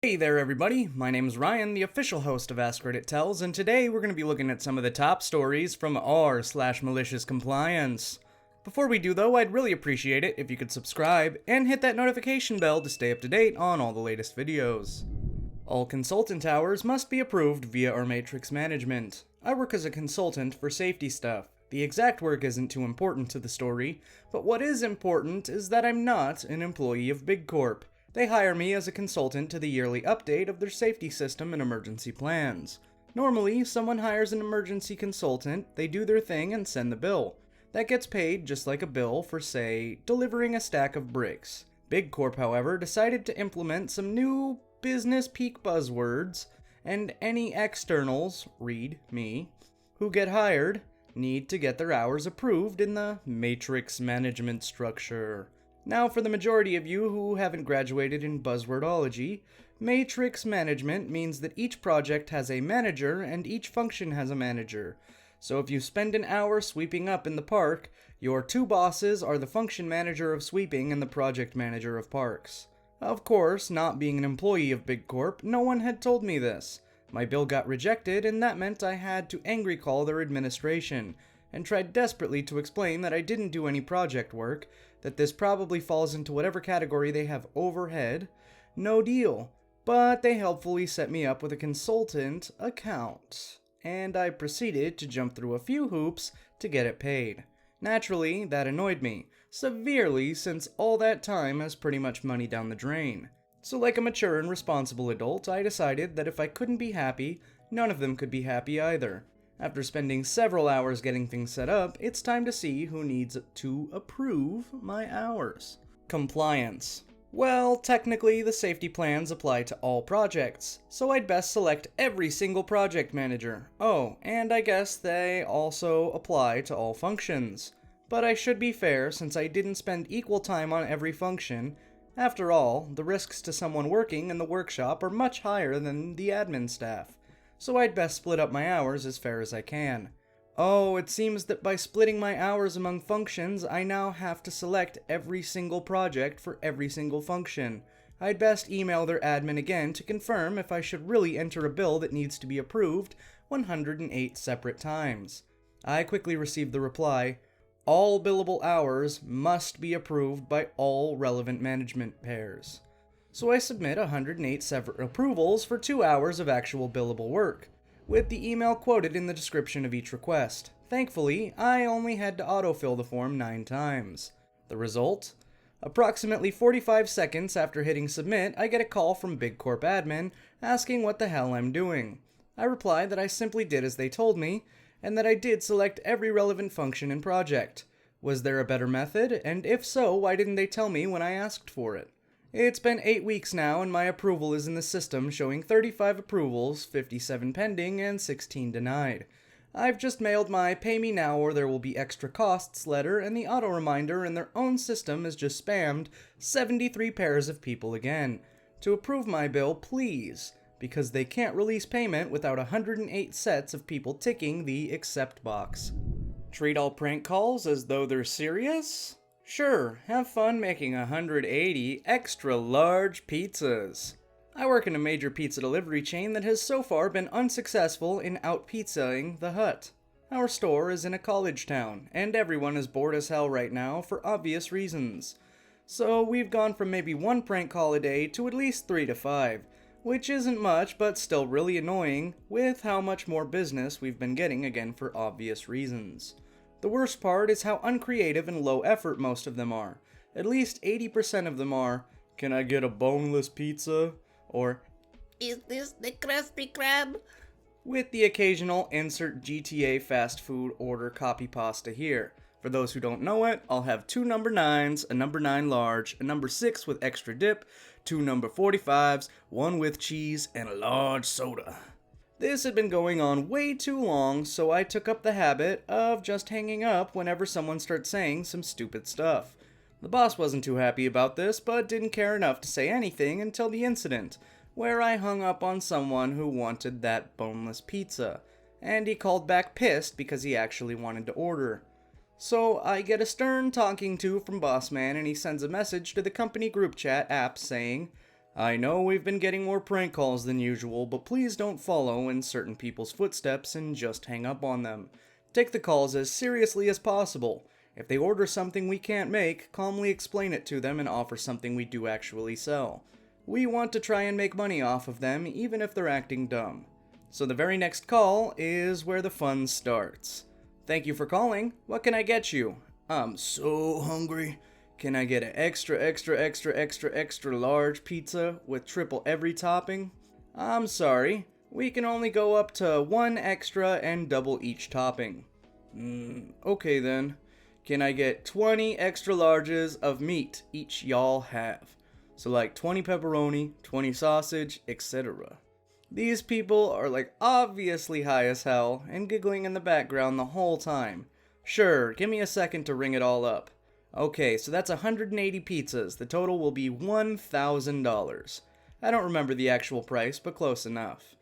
Hey there everybody, my name is Ryan, the official host of Askreddit Tells, and today we're going to be looking at some of the top stories from r/MaliciousCompliance. Before we do though, I'd really appreciate it if you could subscribe and hit that notification bell to stay up to date on all the latest videos. All consultant hours must be approved via our matrix management. I work as a consultant for safety stuff. The exact work isn't too important to the story, but what is important is that I'm not an employee of Big Corp. They hire me as a consultant to the yearly update of their safety system and emergency plans. Normally, someone hires an emergency consultant, they do their thing and send the bill. That gets paid just like a bill for, say, delivering a stack of bricks. Big Corp, however, decided to implement some new business peak buzzwords, and any externals, read me, who get hired, need to get their hours approved in the matrix management structure. Now, for the majority of you who haven't graduated in buzzwordology, matrix management means that each project has a manager and each function has a manager. So if you spend an hour sweeping up in the park, your two bosses are the function manager of sweeping and the project manager of parks. Of course, not being an employee of Big Corp, no one had told me this. My bill got rejected, and that meant I had to angry call their administration, and tried desperately to explain that I didn't do any project work, that this probably falls into whatever category they have overhead. No deal. But they helpfully set me up with a consultant account, and I proceeded to jump through a few hoops to get it paid. Naturally, that annoyed me severely, since all that time has pretty much money down the drain. So like a mature and responsible adult, I decided that if I couldn't be happy, none of them could be happy either. After spending several hours getting things set up, it's time to see who needs to approve my hours. Compliance. Well, technically the safety plans apply to all projects, so I'd best select every single project manager. Oh, and I guess they also apply to all functions. But I should be fair since I didn't spend equal time on every function. After all, the risks to someone working in the workshop are much higher than the admin staff. So I'd best split up my hours as fair as I can. Oh, it seems that by splitting my hours among functions, I now have to select every single project for every single function. I'd best email their admin again to confirm if I should really enter a bill that needs to be approved 108 separate times. I quickly received the reply, all billable hours must be approved by all relevant management pairs. So I submit 108 separate approvals for 2 hours of actual billable work, with the email quoted in the description of each request. Thankfully, I only had to autofill the form 9 times. The result? Approximately 45 seconds after hitting submit, I get a call from Big Corp admin asking what the hell I'm doing. I reply that I simply did as they told me, and that I did select every relevant function and project. Was there a better method? And if so, why didn't they tell me when I asked for it? It's been 8 weeks now, and my approval is in the system showing 35 approvals, 57 pending, and 16 denied. I've just mailed my pay me now or there will be extra costs letter, and the auto reminder in their own system has just spammed 73 pairs of people again. To approve my bill, please, because they can't release payment without 108 sets of people ticking the accept box. Treat all prank calls as though they're serious? Sure, have fun making 180 extra large pizzas. I work in a major pizza delivery chain that has so far been unsuccessful in out-pizzaing the hut. Our store is in a college town, and everyone is bored as hell right now for obvious reasons. So we've gone from maybe 1 prank call a day to at least 3 to 5, which isn't much but still really annoying with how much more business we've been getting again for obvious reasons. The worst part is how uncreative and low effort most of them are. At least 80% of them are, "Can I get a boneless pizza?" or "Is this the Krusty Krab?" with the occasional insert GTA fast food order copy pasta here. For those who don't know it, I'll have 2 number 9s, a number 9 large, a number 6 with extra dip, 2 number 45s, 1 with cheese, and a large soda. This had been going on way too long, so I took up the habit of just hanging up whenever someone starts saying some stupid stuff. The boss wasn't too happy about this, but didn't care enough to say anything until the incident, where I hung up on someone who wanted that boneless pizza, and he called back pissed because he actually wanted to order. So I get a stern talking to from Bossman, and he sends a message to the company group chat app saying, I know we've been getting more prank calls than usual, but please don't follow in certain people's footsteps and just hang up on them. Take the calls as seriously as possible. If they order something we can't make, calmly explain it to them and offer something we do actually sell. We want to try and make money off of them, even if they're acting dumb. So the very next call is where the fun starts. Thank you for calling. What can I get you? I'm so hungry. Can I get an extra large pizza with triple every topping? I'm sorry. We can only go up to 1 extra and double each topping. Okay then. Can I get 20 extra larges of meat each y'all have? So like 20 pepperoni, 20 sausage, etc. These people are like obviously high as hell and giggling in the background the whole time. Sure, give me a second to ring it all up. Okay, so that's 180 pizzas. The total will be $1,000. I don't remember the actual price, but close enough.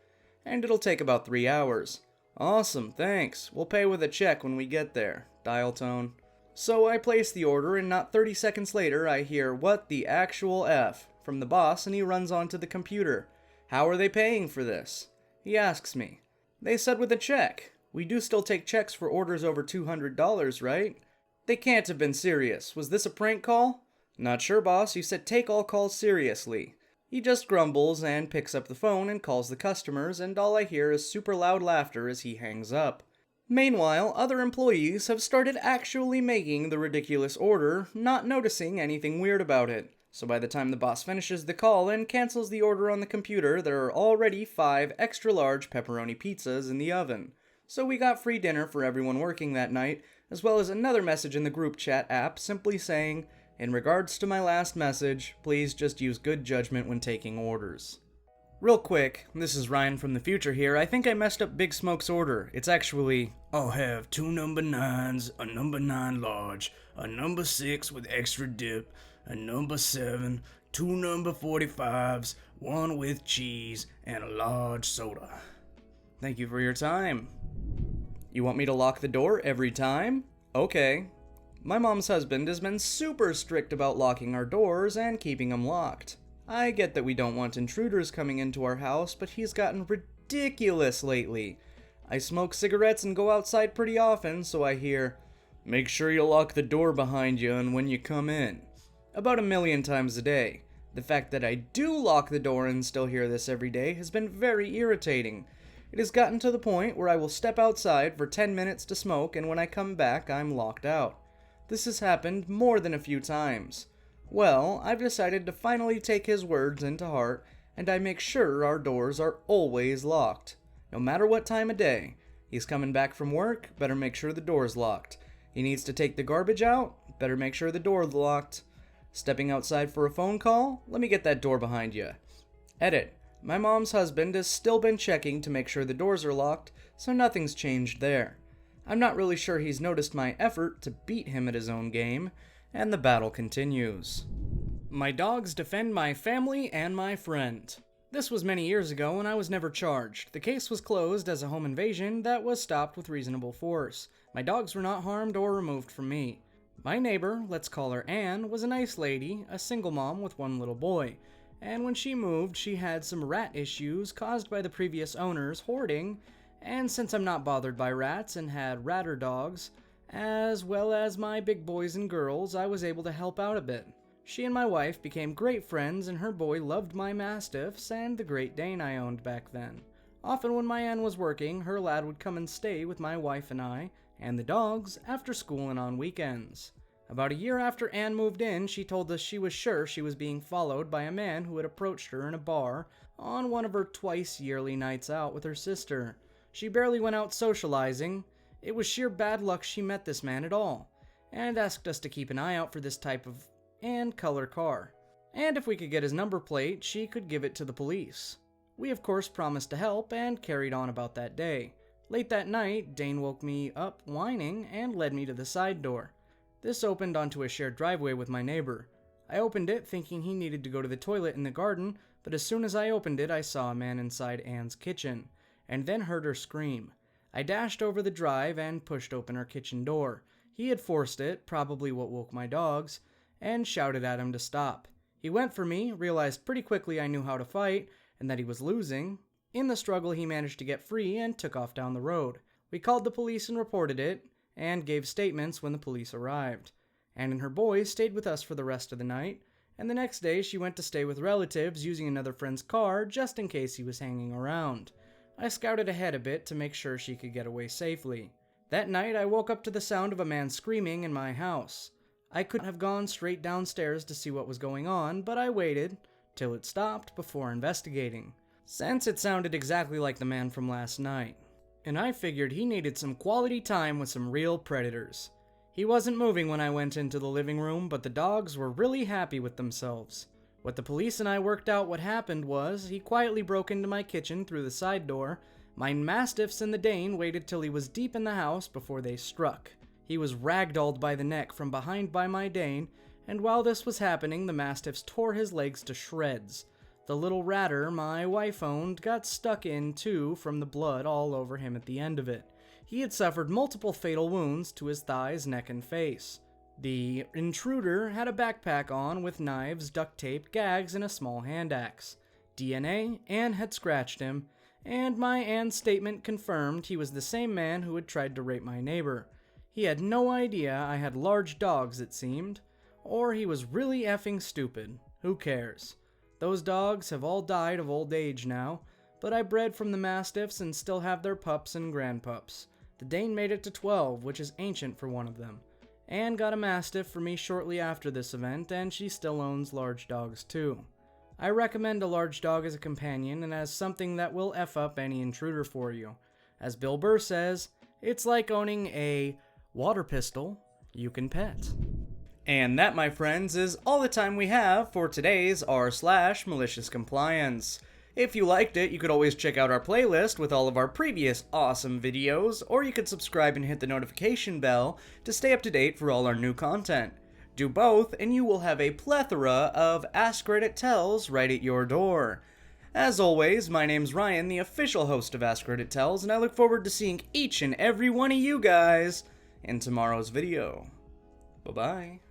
And it'll take about 3 hours. Awesome, thanks. We'll pay with a check when we get there. Dial tone. So I place the order, and not 30 seconds later, I hear, "What the actual F?" from the boss, and he runs onto the computer. How are they paying for this? He asks me. They said with a check. We do still take checks for orders over $200, right? They can't have been serious. Was this a prank call? Not sure, boss. You said take all calls seriously. He just grumbles and picks up the phone and calls the customers, and all I hear is super loud laughter as he hangs up. Meanwhile, other employees have started actually making the ridiculous order, not noticing anything weird about it. So by the time the boss finishes the call and cancels the order on the computer, there are already 5 extra large pepperoni pizzas in the oven. So we got free dinner for everyone working that night, as well as another message in the group chat app simply saying, "In regards to my last message, please just use good judgment when taking orders." Real quick, this is Ryan from the future here. I think I messed up Big Smoke's order. It's actually, "I'll have 2 number 9s, a number 9 large, a number 6 with extra dip, a number 7, 2 number 45s, 1 with cheese, and a large soda." Thank you for your time. You want me to lock the door every time? Okay. My mom's husband has been super strict about locking our doors and keeping them locked. I get that we don't want intruders coming into our house, but he's gotten ridiculous lately. I smoke cigarettes and go outside pretty often, so I hear, "Make sure you lock the door behind you and when you come in," about 1,000,000 times a day. The fact that I do lock the door and still hear this every day has been very irritating. It has gotten to the point where I will step outside for 10 minutes to smoke, and when I come back, I'm locked out. This has happened more than a few times. Well, I've decided to finally take his words into heart, and I make sure our doors are always locked. No matter what time of day. He's coming back from work, better make sure the door's locked. He needs to take the garbage out, better make sure the door's locked. Stepping outside for a phone call, let me get that door behind you. Edit. My mom's husband has still been checking to make sure the doors are locked, so nothing's changed there. I'm not really sure he's noticed my effort to beat him at his own game, and the battle continues. My dogs defend my family and my friend. This was many years ago and I was never charged. The case was closed as a home invasion that was stopped with reasonable force. My dogs were not harmed or removed from me. My neighbor, let's call her Anne, was a nice lady, a single mom with 1 little boy. And when she moved, she had some rat issues caused by the previous owners hoarding, and since I'm not bothered by rats and had ratter dogs, as well as my big boys and girls, I was able to help out a bit. She and my wife became great friends, and her boy loved my mastiffs and the Great Dane I owned back then. Often when my Anne was working, her lad would come and stay with my wife and I, and the dogs, after school and on weekends. About a year after Anne moved in, she told us she was sure she was being followed by a man who had approached her in a bar on one of her twice yearly nights out with her sister. She barely went out socializing. It was sheer bad luck she met this man at all, and asked us to keep an eye out for this type of and color car. And if we could get his number plate, she could give it to the police. We of course promised to help and carried on about that day. Late that night, Dane woke me up whining and led me to the side door. This opened onto a shared driveway with my neighbor. I opened it thinking he needed to go to the toilet in the garden, but as soon as I opened it, I saw a man inside Anne's kitchen, and then heard her scream. I dashed over the drive and pushed open her kitchen door. He had forced it, probably what woke my dogs, and shouted at him to stop. He went for me, realized pretty quickly I knew how to fight, and that he was losing. In the struggle, he managed to get free and took off down the road. We called the police and reported it, and gave statements when the police arrived. Anne and her boys stayed with us for the rest of the night, and the next day she went to stay with relatives using another friend's car just in case he was hanging around. I scouted ahead a bit to make sure she could get away safely. That night, I woke up to the sound of a man screaming in my house. I could have gone straight downstairs to see what was going on, but I waited till it stopped before investigating, since it sounded exactly like the man from last night. And I figured he needed some quality time with some real predators. He wasn't moving when I went into the living room, but the dogs were really happy with themselves. What the police and I worked out what happened was, he quietly broke into my kitchen through the side door. My mastiffs and the Dane waited till he was deep in the house before they struck. He was ragdolled by the neck from behind by my Dane, and while this was happening, the mastiffs tore his legs to shreds. The little ratter my wife owned got stuck in too from the blood all over him at the end of it. He had suffered multiple fatal wounds to his thighs, neck, and face. The intruder had a backpack on with knives, duct tape, gags, and a small hand axe. DNA, Anne had scratched him, and my Anne's statement confirmed he was the same man who had tried to rape my neighbor. He had no idea I had large dogs, it seemed, or he was really effing stupid. Who cares? Those dogs have all died of old age now, but I bred from the mastiffs and still have their pups and grandpups. The Dane made it to 12, which is ancient for one of them. Anne got a mastiff for me shortly after this event, and she still owns large dogs too. I recommend a large dog as a companion and as something that will F up any intruder for you. As Bill Burr says, it's like owning a water pistol you can pet. And that, my friends, is all the time we have for today's r/MaliciousCompliance. If you liked it, you could always check out our playlist with all of our previous awesome videos, or you could subscribe and hit the notification bell to stay up to date for all our new content. Do both, and you will have a plethora of Askreddit Tells right at your door. As always, my name's Ryan, the official host of Askreddit Tells, and I look forward to seeing each and every one of you guys in tomorrow's video. Bye-bye.